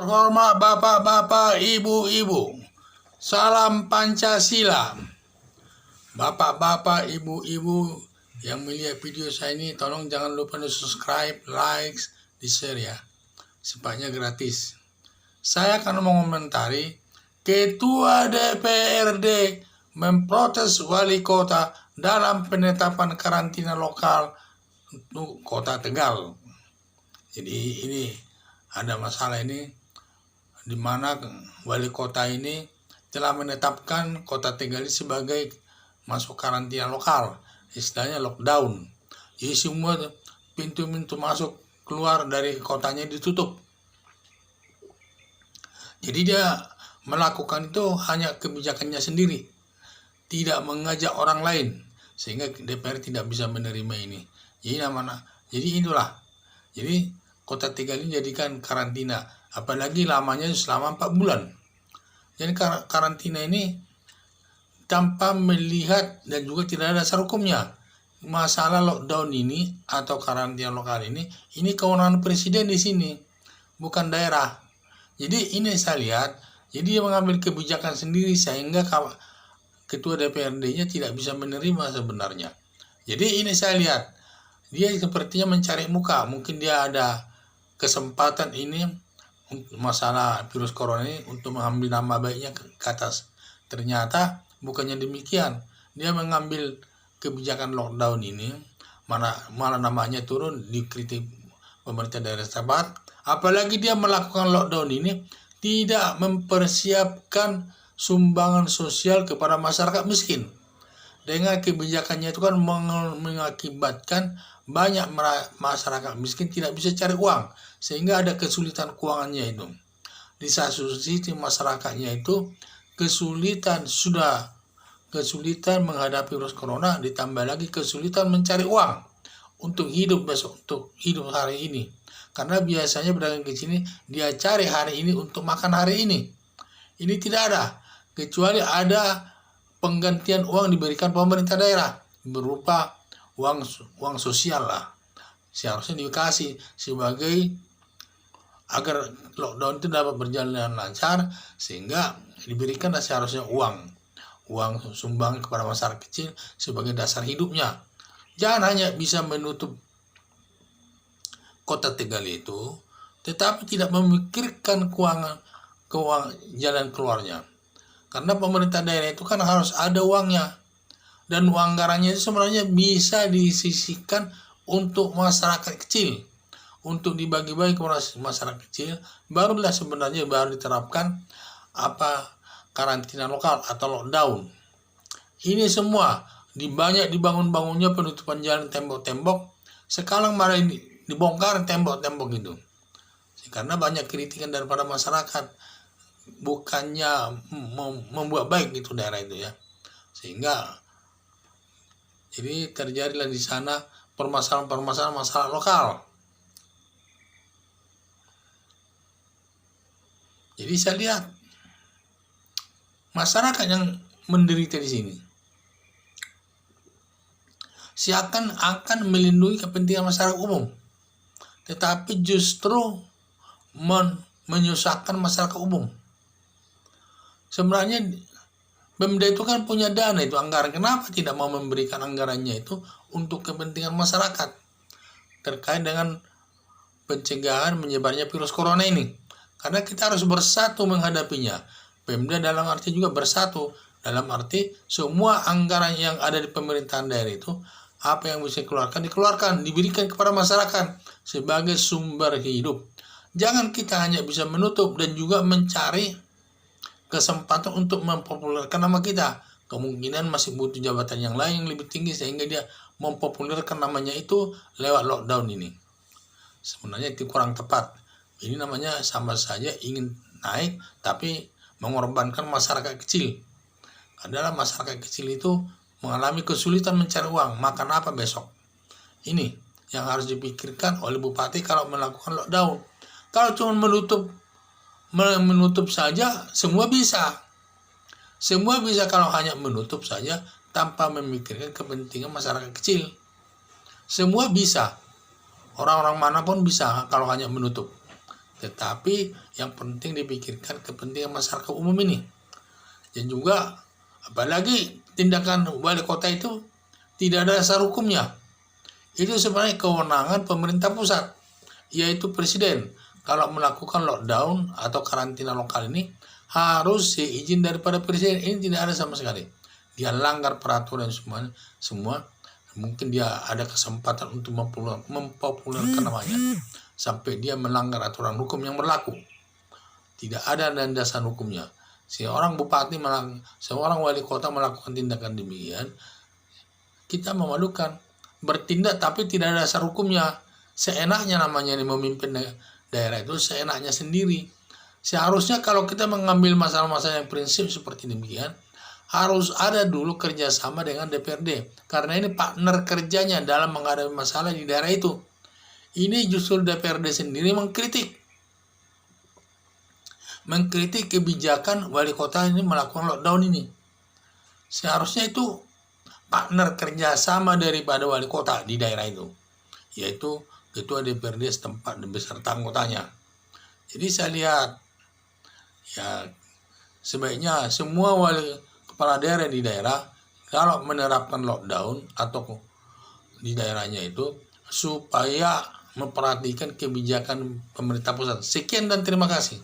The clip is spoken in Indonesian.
Terhormat bapak-bapak, ibu-ibu, salam Pancasila. Bapak-bapak, ibu-ibu yang melihat video saya ini, tolong jangan lupa subscribe, like, di-share ya. Sifatnya gratis. Saya akan mengomentari Ketua DPRD memprotes wali kota dalam penetapan karantina lokal untuk kota Tegal. Jadi ini ada masalah ini, di mana wali kota ini telah menetapkan kota Tegal sebagai masuk karantina lokal, istilahnya lockdown. Jadi semua pintu-pintu masuk keluar dari kotanya ditutup. Jadi dia melakukan itu hanya kebijakannya sendiri, tidak mengajak orang lain, sehingga DPR tidak bisa menerima ini. Jadi itulah. Jadi kota Tegal ini jadikan karantina, apalagi lamanya selama 4 bulan. Jadi karantina ini tanpa melihat dan juga tidak ada dasar hukumnya. Masalah lockdown ini atau karantina lokal ini kewenangan presiden di sini, bukan daerah. Jadi ini saya lihat, jadi dia mengambil kebijakan sendiri sehingga ketua DPRD-nya tidak bisa menerima sebenarnya. Jadi ini saya lihat, dia sepertinya mencari muka, mungkin dia ada kesempatan ini masalah virus corona ini untuk mengambil nama baiknya ke atas. Ternyata bukannya demikian, dia mengambil kebijakan lockdown ini, malah namanya turun, dikritik pemerintah daerah setempat. Apalagi dia melakukan lockdown ini tidak mempersiapkan sumbangan sosial kepada masyarakat miskin. Dengan kebijakannya itu kan mengakibatkan banyak masyarakat miskin tidak bisa cari uang, sehingga ada kesulitan keuangannya itu. Di satu sisi masyarakatnya itu kesulitan menghadapi virus corona, ditambah lagi kesulitan mencari uang untuk hidup besok, untuk hidup hari ini. Karena biasanya pedagang kecil ini dia cari hari ini untuk makan hari ini. Ini tidak ada, kecuali ada penggantian uang diberikan pemerintah daerah berupa uang sosial lah. Seharusnya dikasih sebagai agar lockdown itu dapat berjalan lancar, sehingga diberikan seharusnya uang sumbang kepada masyarakat kecil sebagai dasar hidupnya. Jangan hanya bisa menutup kota Tegal itu, tetapi tidak memikirkan keuangan jalan keluarnya. Karena pemerintah daerah itu kan harus ada uangnya, dan uang anggarannya itu sebenarnya bisa disisihkan untuk masyarakat kecil, untuk dibagi-bagi kepada masyarakat kecil. Barulah sebenarnya baru diterapkan karantina lokal atau lockdown. Ini semua banyak dibangunnya penutupan jalan, tembok-tembok. Sekarang malah dibongkar tembok-tembok itu, karena banyak kritikan daripada masyarakat, bukannya membuat baik itu daerah itu ya, sehingga jadi terjadilah di sana permasalahan masalah lokal. Jadi saya lihat masyarakat yang menderita di sini akan melindungi kepentingan masyarakat umum, tetapi justru menyusahkan masyarakat umum. Sebenarnya Pemda itu kan punya dana itu, anggaran. Kenapa tidak mau memberikan anggarannya itu untuk kepentingan masyarakat terkait dengan pencegahan menyebarnya virus corona ini? Karena kita harus bersatu menghadapinya. Pemda dalam arti juga bersatu, dalam arti semua anggaran yang ada di pemerintahan daerah itu, apa yang bisa dikeluarkan, diberikan kepada masyarakat sebagai sumber hidup. Jangan kita hanya bisa menutup dan juga mencari kesempatan untuk mempopulerkan nama kita. Kemungkinan masih butuh jabatan yang lain yang lebih tinggi, sehingga dia mempopulerkan namanya itu lewat lockdown ini. Sebenarnya itu kurang tepat. Ini namanya sama saja ingin naik tapi mengorbankan masyarakat kecil. Adalah masyarakat kecil itu mengalami kesulitan mencari uang, makan apa besok. Ini yang harus dipikirkan oleh bupati kalau melakukan lockdown. Kalau cuma menutup saja, semua bisa kalau hanya menutup saja tanpa memikirkan kepentingan masyarakat kecil. Semua bisa, orang-orang manapun bisa kalau hanya menutup. tetapi yang penting dipikirkan kepentingan masyarakat umum ini. Dan juga apalagi tindakan wali kota itu tidak ada dasar hukumnya. Itu sebenarnya kewenangan pemerintah pusat, yaitu presiden. Kalau melakukan lockdown atau karantina lokal ini harus izin daripada presiden. Ini tidak ada sama sekali. Dia langgar peraturan semua. Mungkin dia ada kesempatan untuk mempopulerkan namanya sampai dia melanggar aturan hukum yang berlaku. Tidak ada dasar hukumnya. Seorang wali kota melakukan tindakan demikian, kita memalukan. Bertindak tapi tidak ada dasar hukumnya. Seenaknya namanya memimpin daerah itu, seenaknya sendiri. Seharusnya kalau kita mengambil masalah-masalah yang prinsip seperti demikian, harus ada dulu kerjasama dengan DPRD. Karena ini partner kerjanya dalam menghadapi masalah di daerah itu. Ini justru DPRD sendiri mengkritik kebijakan wali kota ini melakukan lockdown ini. Seharusnya itu partner kerjasama daripada wali kota di daerah itu, yaitu ketua DPRD setempat beserta anggotanya. Jadi saya lihat, ya sebaiknya semua kepala daerah di daerah kalau menerapkan lockdown atau di daerahnya itu supaya memperhatikan kebijakan pemerintah pusat. Sekian dan terima kasih.